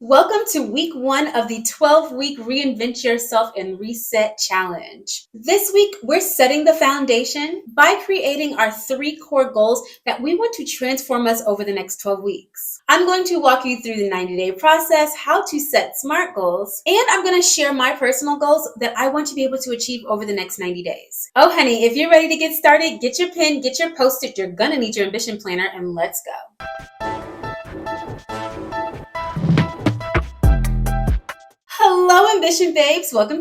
Welcome to week 1 of the 12-week Reinvent Yourself and Reset Challenge. This week, we're setting the foundation by creating our 3 core goals that we want to transform us over the next 12 weeks. I'm going to walk you through the 90-day process, how to set SMART goals, and I'm going to share my personal goals that I want to be able to achieve over the next 90 days. Oh, honey, if you're ready to get started, get your pen, get your Post-it, you're going to need your ambition planner, and let's go. Hello, Ambition Babes. Welcome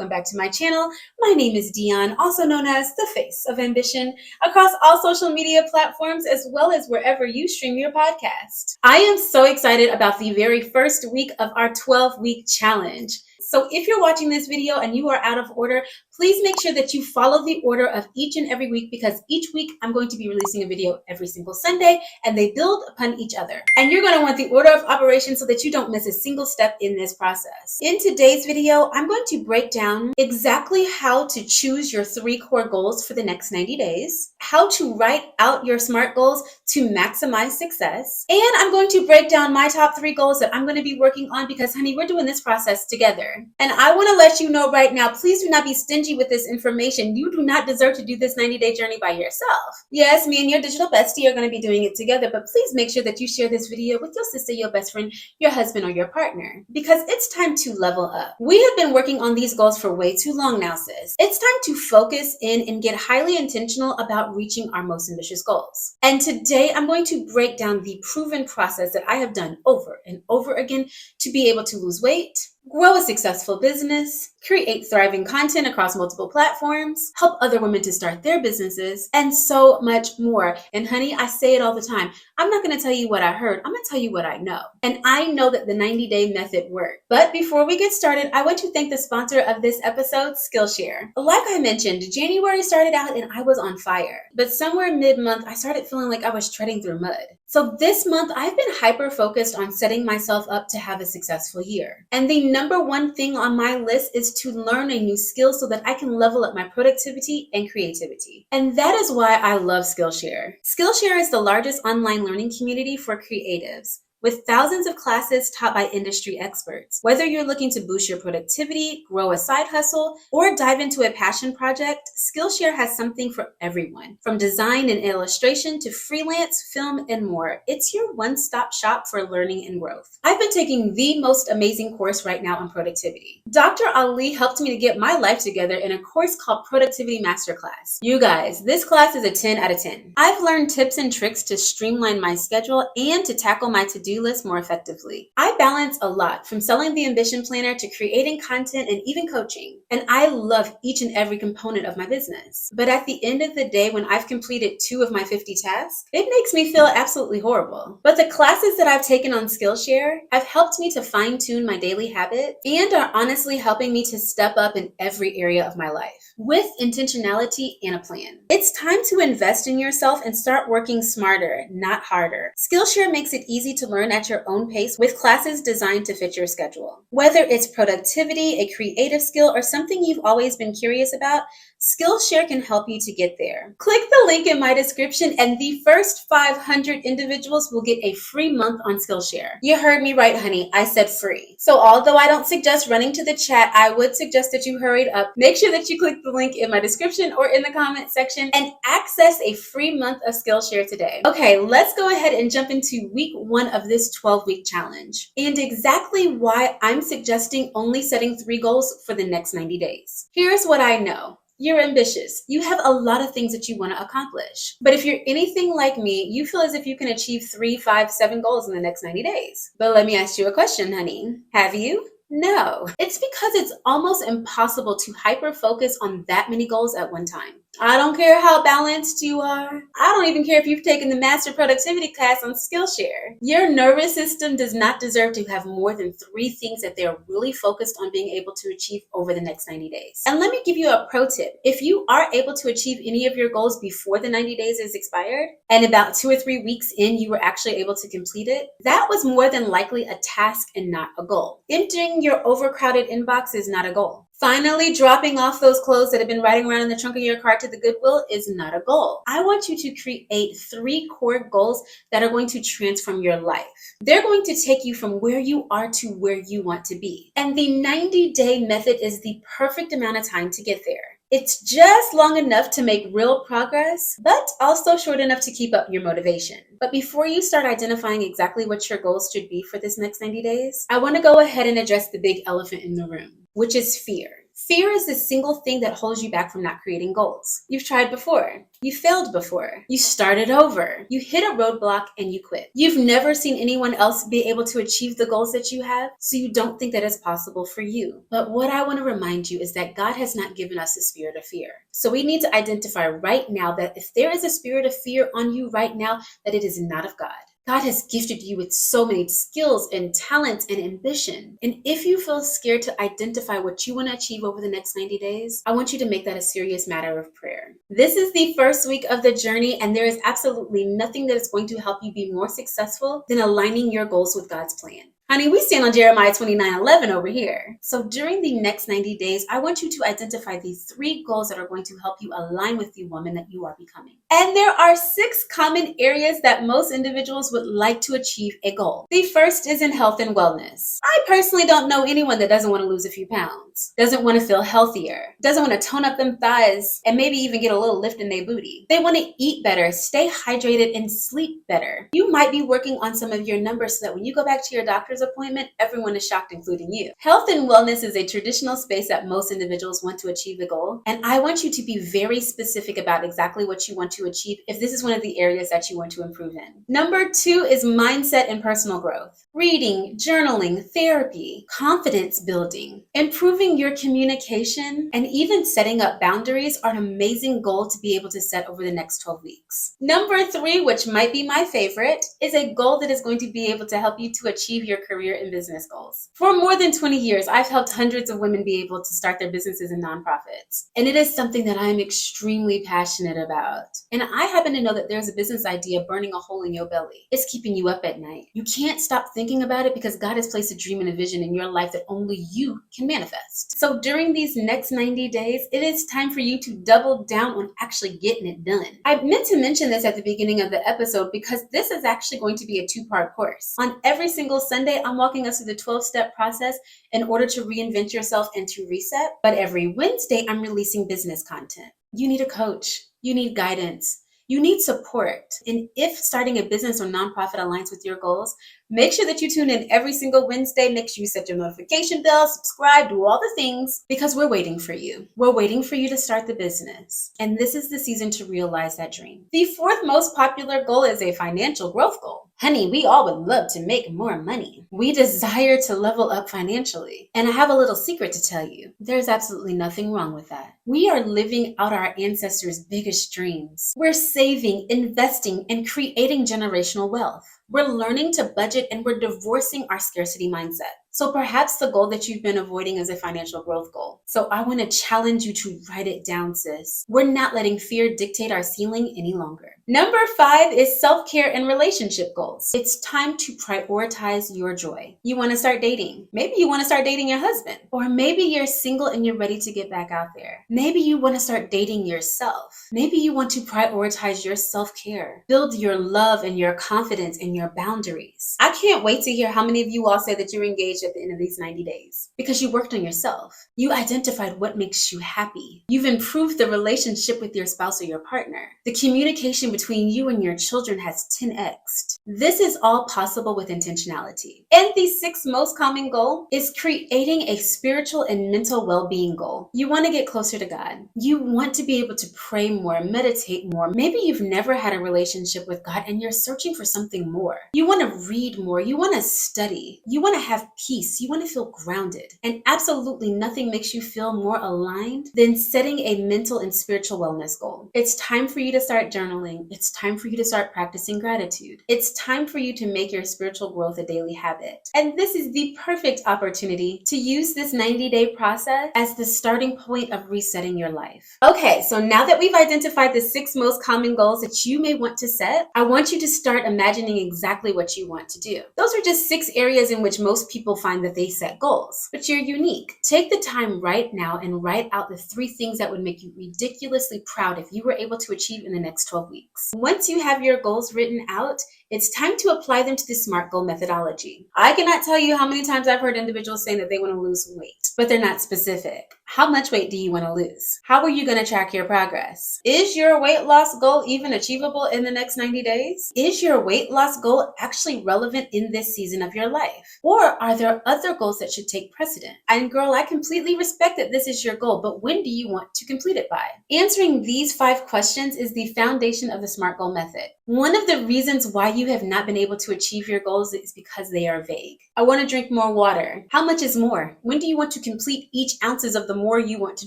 back to my channel. My name is Dion, also known as the Face of Ambition, across all social media platforms, as well as wherever you stream your podcast. I am so excited about the very first week of our 12-week challenge. So if you're watching this video and you are out of order, please make sure that you follow the order of each and every week, because each week I'm going to be releasing a video every single Sunday and they build upon each other. And you're going to want the order of operation so that you don't miss a single step in this process. In today's video, I'm going to break down exactly how to choose your 3 core goals for the next 90 days, how to write out your SMART goals to maximize success, and I'm going to break down my top 3 goals that I'm going to be working on because, honey, we're doing this process together. And I want to let you know right now, please do not be stingy with this information. You do not deserve to do this 90-day journey by yourself. Yes, me and your digital bestie are going to be doing it together, but please make sure that you share this video with your sister, your best friend, your husband, or your partner, because it's time to level up. We have been working on these goals for way too long now, sis. It's time to focus in and get highly intentional about reaching our most ambitious goals. And today I'm going to break down the proven process that I have done over and over again to be able to lose weight, grow a successful business, create thriving content across multiple platforms, help other women to start their businesses, and so much more. And honey, I say it all the time. I'm not going to tell you what I heard. I'm going to tell you what I know. And I know that the 90-day method worked. But before we get started, I want to thank the sponsor of this episode, Skillshare. Like I mentioned, January started out and I was on fire. But somewhere mid-month, I started feeling like I was treading through mud. So this month, I've been hyper-focused on setting myself up to have a successful year. And the number one thing on my list is to learn a new skill so that I can level up my productivity and creativity. And that is why I love Skillshare. Skillshare is the largest online learning community for creatives, with thousands of classes taught by industry experts. Whether you're looking to boost your productivity, grow a side hustle, or dive into a passion project, Skillshare has something for everyone. From design and illustration to freelance, film, and more, it's your one-stop shop for learning and growth. I've been taking the most amazing course right now on productivity. Dr. Ali helped me to get my life together in a course called Productivity Masterclass. You guys, this class is a 10 out of 10. I've learned tips and tricks to streamline my schedule and to tackle my to-do list more effectively. I balance a lot, from selling the ambition planner to creating content and even coaching. And I love each and every component of my business. But at the end of the day, when I've completed 2 of my 50 tasks, it makes me feel absolutely horrible. But the classes that I've taken on Skillshare have helped me to fine-tune my daily habits and are honestly helping me to step up in every area of my life with intentionality and a plan. It's time to invest in yourself and start working smarter, not harder. Skillshare makes it easy to learn at your own pace with classes designed to fit your schedule. Whether it's productivity, a creative skill, or something you've always been curious about, Skillshare can help you to get there. Click the link in my description and the first 500 individuals will get a free month on Skillshare. You heard me right, honey. I said free. So although I don't suggest running to the chat, I would suggest that you hurried up. Make sure that you click the link in my description or in the comment section and access a free month of Skillshare today. Okay, let's go ahead and jump into week 1 of this 12-week challenge and exactly why I'm suggesting only setting 3 goals for the next 90 days. Here's what I know. You're ambitious. You have a lot of things that you want to accomplish. But if you're anything like me, you feel as if you can achieve 3, 5, 7 goals in the next 90 days. But let me ask you a question, honey. Have you? No. It's because it's almost impossible to hyper-focus on that many goals at one time. I don't care how balanced you are. I don't even care if you've taken the Master Productivity class on Skillshare. Your nervous system does not deserve to have more than 3 things that they're really focused on being able to achieve over the next 90 days. And let me give you a pro tip. If you are able to achieve any of your goals before the 90 days is expired, and about 2 or 3 weeks in you were actually able to complete it, that was more than likely a task and not a goal. Emptying your overcrowded inbox is not a goal. Finally, dropping off those clothes that have been riding around in the trunk of your car to the Goodwill is not a goal. I want you to create 3 core goals that are going to transform your life. They're going to take you from where you are to where you want to be. And the 90-day method is the perfect amount of time to get there. It's just long enough to make real progress, but also short enough to keep up your motivation. But before you start identifying exactly what your goals should be for this next 90 days, I want to go ahead and address the big elephant in the room, which is fear. Fear is the single thing that holds you back from not creating goals. You've tried before. You failed before. You started over. You hit a roadblock and you quit. You've never seen anyone else be able to achieve the goals that you have, so you don't think that it's possible for you. But what I want to remind you is that God has not given us a spirit of fear. So we need to identify right now that if there is a spirit of fear on you right now, that it is not of God. God has gifted you with so many skills and talents and ambition. And if you feel scared to identify what you want to achieve over the next 90 days, I want you to make that a serious matter of prayer. This is the first week of the journey, and there is absolutely nothing that is going to help you be more successful than aligning your goals with God's plan. Honey, we stand on Jeremiah 29:11 over here. So during the next 90 days, I want you to identify these 3 goals that are going to help you align with the woman that you are becoming. And there are 6 common areas that most individuals would like to achieve a goal. The first is in health and wellness. I personally don't know anyone that doesn't want to lose a few pounds, doesn't want to feel healthier, doesn't want to tone up them thighs, and maybe even get a little lift in their booty. They want to eat better, stay hydrated, and sleep better. You might be working on some of your numbers so that when you go back to your doctor's appointment, everyone is shocked, including you. Health and wellness is a traditional space that most individuals want to achieve the goal, and I want you to be very specific about exactly what you want to achieve if this is one of the areas that you want to improve in. Number 2 is mindset and personal growth. Reading, journaling, therapy, confidence building, improving your communication, and even setting up boundaries are an amazing goal to be able to set over the next 12 weeks. Number 3, which might be my favorite, is a goal that is going to be able to help you to achieve your career and business goals. For more than 20 years, I've helped hundreds of women be able to start their businesses and nonprofits. And it is something that I'm extremely passionate about. And I happen to know that there's a business idea burning a hole in your belly. It's keeping you up at night. You can't stop thinking about it because God has placed a dream and a vision in your life that only you can manifest. So during these next 90 days, it is time for you to double down on actually getting it done. I meant to mention this at the beginning of the episode because this is actually going to be a 2-part course. On every single Sunday, I'm walking us through the 12-step process in order to reinvent yourself and to reset. But every Wednesday, I'm releasing business content. You need a coach. You need guidance. You need support. And if starting a business or nonprofit aligns with your goals, make sure that you tune in every single Wednesday. Make sure you set your notification bell, subscribe, do all the things, because we're waiting for you. We're waiting for you to start the business. And this is the season to realize that dream. The 4th most popular goal is a financial growth goal. Honey, we all would love to make more money. We desire to level up financially. And I have a little secret to tell you. There's absolutely nothing wrong with that. We are living out our ancestors' biggest dreams. We're saving, investing, and creating generational wealth. We're learning to budget and we're divorcing our scarcity mindset. So perhaps the goal that you've been avoiding is a financial growth goal. So I want to challenge you to write it down, sis. We're not letting fear dictate our ceiling any longer. Number 5 is self-care and relationship goals. It's time to prioritize your joy. You want to start dating. Maybe you want to start dating your husband. Or maybe you're single and you're ready to get back out there. Maybe you want to start dating yourself. Maybe you want to prioritize your self-care. Build your love and your confidence and your boundaries. I can't wait to hear how many of you all say that you're engaged at the end of these 90 days because you worked on yourself. You identified what makes you happy. You've improved the relationship with your spouse or your partner. The communication between you and your children has 10x'd. This is all possible with intentionality. And the 6th most common goal is creating a spiritual and mental well-being goal. You want to get closer to God. You want to be able to pray more, meditate more. Maybe you've never had a relationship with God and you're searching for something more. You want to read more. You want to study. You want to have peace. You want to feel grounded. And absolutely nothing makes you feel more aligned than setting a mental and spiritual wellness goal. It's time for you to start journaling. It's time for you to start practicing gratitude. It's time for you to make your spiritual growth a daily habit. And this is the perfect opportunity to use this 90-day process as the starting point of resetting your life. Okay, so now that we've identified the 6 most common goals that you may want to set, I want you to start imagining exactly what you want to do. Those are just 6 areas in which most people find that they set goals, but you're unique. Take the time right now and write out the 3 things that would make you ridiculously proud if you were able to achieve in the next 12 weeks. Once you have your goals written out, it's time to apply them to the SMART goal methodology. I cannot tell you how many times I've heard individuals saying that they want to lose weight, but they're not specific. How much weight do you want to lose? How are you going to track your progress? Is your weight loss goal even achievable in the next 90 days? Is your weight loss goal actually relevant in this season of your life? Or are there other goals that should take precedent? And girl, I completely respect that this is your goal, but when do you want to complete it by? Answering these 5 questions is the foundation of the SMART goal method. One of the reasons why you have not been able to achieve your goals is because they are vague. I want to drink more water. How much is more? When do you want to complete each ounces of the more you want to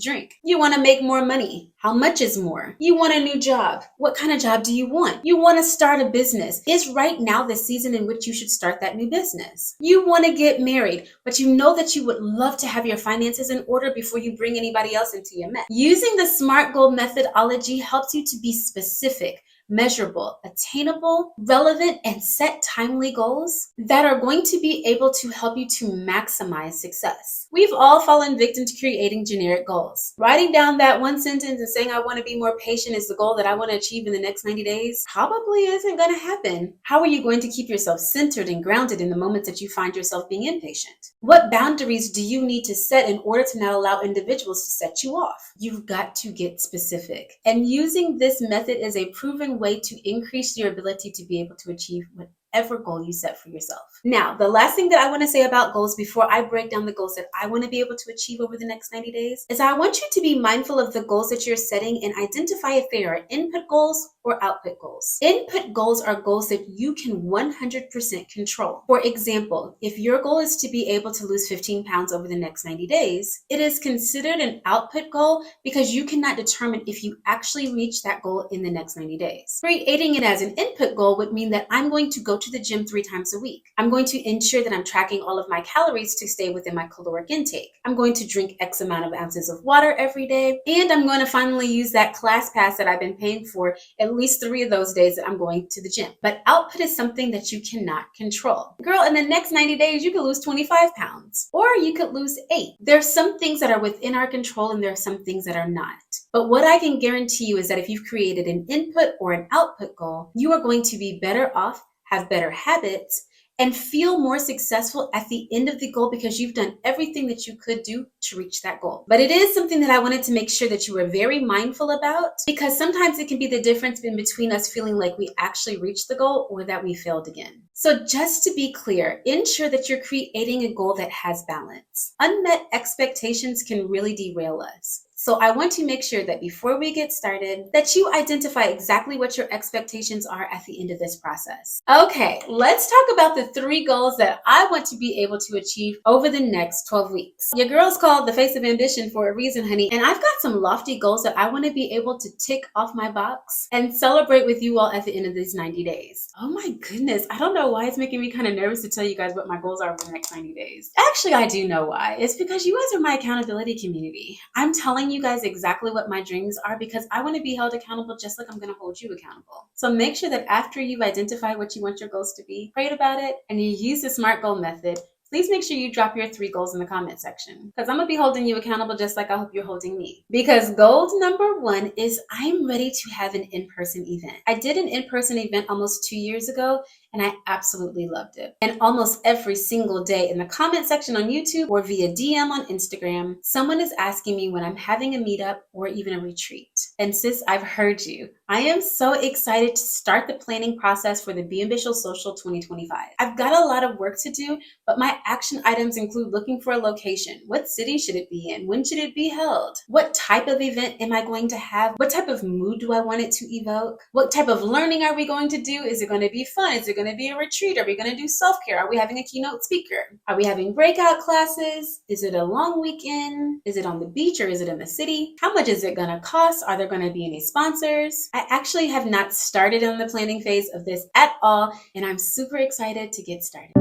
drink? You want to make more money. How much is more? You want a new job. What kind of job do you want? You want to start a business. Is right now the season in which you should start that new business? You want to get married, but you know that you would love to have your finances in order before you bring anybody else into your mix. Using the SMART goal methodology helps you to be specific, measurable, attainable, relevant, and set timely goals that are going to be able to help you to maximize success. We've all fallen victim to creating generic goals. Writing down that one sentence and saying I want to be more patient is the goal that I want to achieve in the next 90 days probably isn't going to happen. How are you going to keep yourself centered and grounded in the moments that you find yourself being impatient? What boundaries do you need to set in order to not allow individuals to set you off? You've got to get specific. And using this method is a proven way to increase your ability to be able to achieve whatever goal you set for yourself. Now, the last thing that I want to say about goals before I break down the goals that I want to be able to achieve over the next 90 days is I want you to be mindful of the goals that you're setting and identify if they are input goals or output goals. Input goals are goals that you can 100% control. For example, if your goal is to be able to lose 15 pounds over the next 90 days, it is considered an output goal because you cannot determine if you actually reach that goal in the next 90 days. Creating it as an input goal would mean that I'm going to go to the gym 3 times a week. I'm going to ensure that I'm tracking all of my calories to stay within my caloric intake. I'm going to drink X amount of ounces of water every day, and I'm going to finally use that class pass that I've been paying for at least 3 of those days that I'm going to the gym. But output is something that you cannot control. Girl, in the next 90 days, you could lose 25 pounds, or you could lose 8. There's some things that are within our control, and there are some things that are not. But what I can guarantee you is that if you've created an input or an output goal, you are going to be better off, have better habits, and feel more successful at the end of the goal because you've done everything that you could do to reach that goal. But it is something that I wanted to make sure that you were very mindful about because sometimes it can be the difference in between us feeling like we actually reached the goal or that we failed again. So just to be clear, ensure that you're creating a goal that has balance. Unmet expectations can really derail us. So I want to make sure that before we get started, that you identify exactly what your expectations are at the end of this process. Okay, let's talk about the 3 goals that I want to be able to achieve over the next 12 weeks. Your girl's called the face of ambition for a reason, honey, and I've got some lofty goals that I want to be able to tick off my box and celebrate with you all at the end of these 90 days. Oh my goodness, I don't know why it's making me kind of nervous to tell you guys what my goals are for the next 90 days. Actually, I do know why. It's because you guys are my accountability community. I'm telling you guys exactly what my dreams are because I want to be held accountable just like I'm going to hold you accountable. So make sure that after you've identified what you want your goals to be, prayed about it, and you use the SMART goal method, please make sure you drop your 3 goals in the comment section because I'm going to be holding you accountable just like I hope you're holding me. Because goal number 1 is I'm ready to have an in-person event. I did an in-person event almost 2 years ago and I absolutely loved it. And almost every single day in the comment section on YouTube or via DM on Instagram, someone is asking me when I'm having a meetup or even a retreat. And sis, I've heard you. I am so excited to start the planning process for the Be Ambitious Social 2025. I've got a lot of work to do, but my action items include looking for a location. What city should it be in? When should it be held? What type of event am I going to have? What type of mood do I want it to evoke? What type of learning are we going to do? Is it going to be fun? Is it going to be a retreat? Are we going to do self-care? Are we having a keynote speaker? Are we having breakout classes? Is it a long weekend? Is it on the beach or is it in the city? How much is it going to cost? Are there going to be any sponsors? I actually have not started on the planning phase of this at all, and I'm super excited to get started.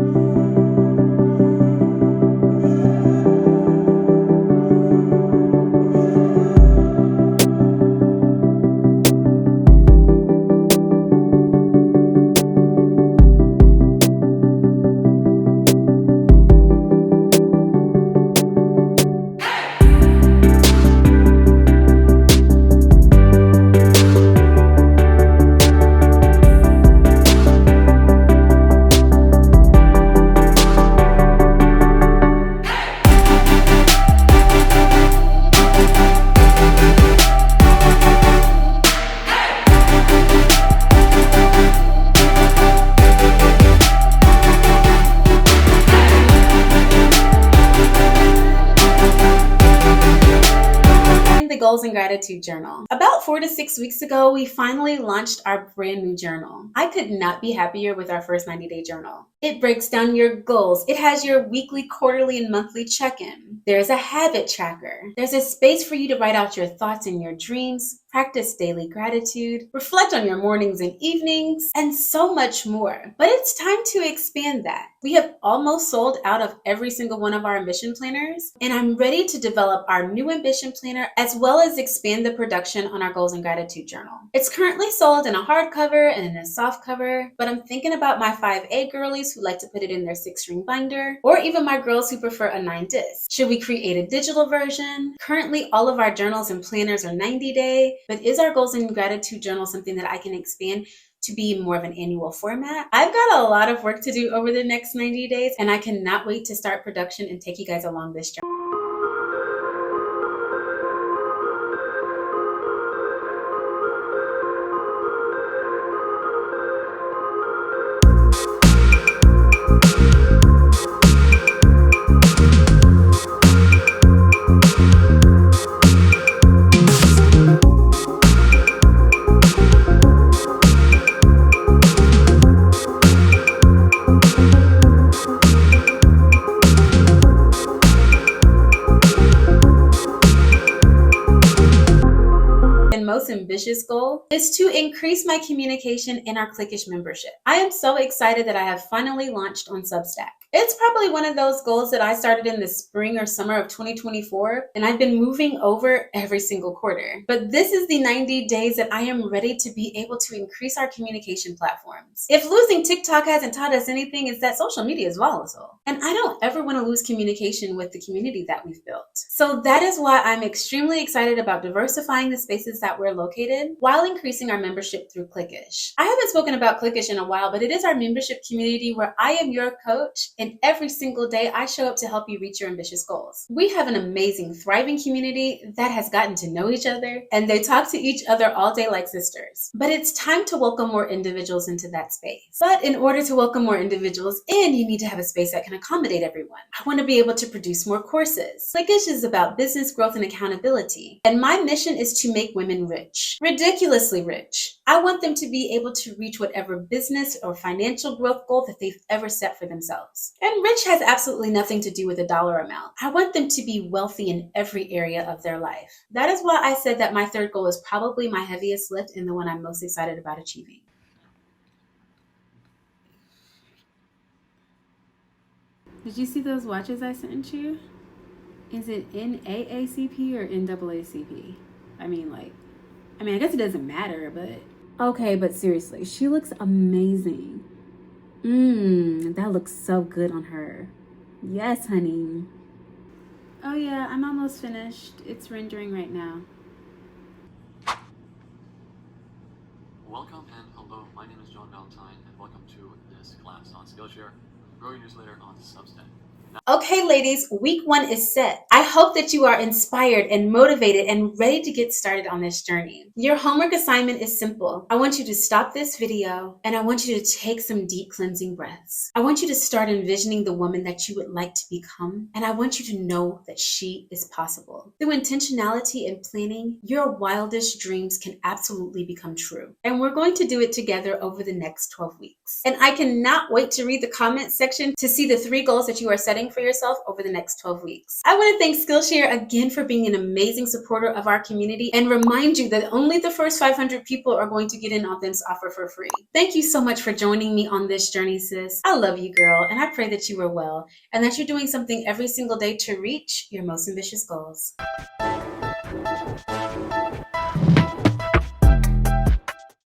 Goals and Gratitude Journal. About 4 to 6 weeks ago, we finally launched our brand new journal. I could not be happier with our first 90-day journal. It breaks down your goals. It has your weekly, quarterly, and monthly check-in. There's a habit tracker. There's a space for you to write out your thoughts and your dreams, practice daily gratitude, reflect on your mornings and evenings, and so much more. But it's time to expand that. We have almost sold out of every single one of our ambition planners, and I'm ready to develop our new ambition planner as well as expand the production on our Goals and Gratitude Journal. It's currently sold in a hardcover and in a soft cover, but I'm thinking about my 5A girlies who like to put it in their 6-ring binder, or even my girls who prefer a 9-disc. Should we create a digital version? Currently, all of our journals and planners are 90-day, but is our Goals and Gratitude Journal something that I can expand to be more of an annual format? I've got a lot of work to do over the next 90 days, and I cannot wait to start production and take you guys along this journey. Most ambitious goal is to increase my communication in our Clickish membership. I am so excited that I have finally launched on Substack. It's probably one of those goals that I started in the spring or summer of 2024, and I've been moving over every single quarter. But this is the 90 days that I am ready to be able to increase our communication platforms. If losing TikTok hasn't taught us anything, it's that social media is volatile. And I don't ever want to lose communication with the community that we've built. So that is why I'm extremely excited about diversifying the spaces that we're located while increasing our membership through Clickish. I haven't spoken about Clickish in a while, but it is our membership community where I am your coach, and every single day I show up to help you reach your ambitious goals. We have an amazing, thriving community that has gotten to know each other, and they talk to each other all day like sisters. But it's time to welcome more individuals into that space. But in order to welcome more individuals in, you need to have a space that can accommodate everyone. I want to be able to produce more courses. Clickish is about business growth and accountability, and my mission is to make women rich, ridiculously rich. I want them to be able to reach whatever business or financial growth goal that they've ever set for themselves. And rich has absolutely nothing to do with a dollar amount. I want them to be wealthy in every area of their life. That is why I said that my third goal is probably my heaviest lift and the one I'm most excited about achieving. Did you see those watches I sent you? Is it NAACP or NAACP? I guess it doesn't matter, but... Okay, but seriously, she looks amazing. That looks so good on her. Yes, honey. Oh yeah, I'm almost finished. It's rendering right now. Welcome and hello, my name is John Valentine and welcome to this class on Skillshare, grow your newsletter on Substack. Okay, ladies, week 1 is set. I hope that you are inspired and motivated and ready to get started on this journey. Your homework assignment is simple. I want you to stop this video and I want you to take some deep cleansing breaths. I want you to start envisioning the woman that you would like to become, and I want you to know that she is possible. Through intentionality and planning, your wildest dreams can absolutely become true. And we're going to do it together over the next 12 weeks. And I cannot wait to read the comment section to see the 3 goals that you are setting for yourself over the next 12 weeks. I want to thank Skillshare again for being an amazing supporter of our community and remind you that only the first 500 people are going to get in on this offer for free. Thank you so much for joining me on this journey, sis. I love you, girl, and I pray that you are well and that you're doing something every single day to reach your most ambitious goals.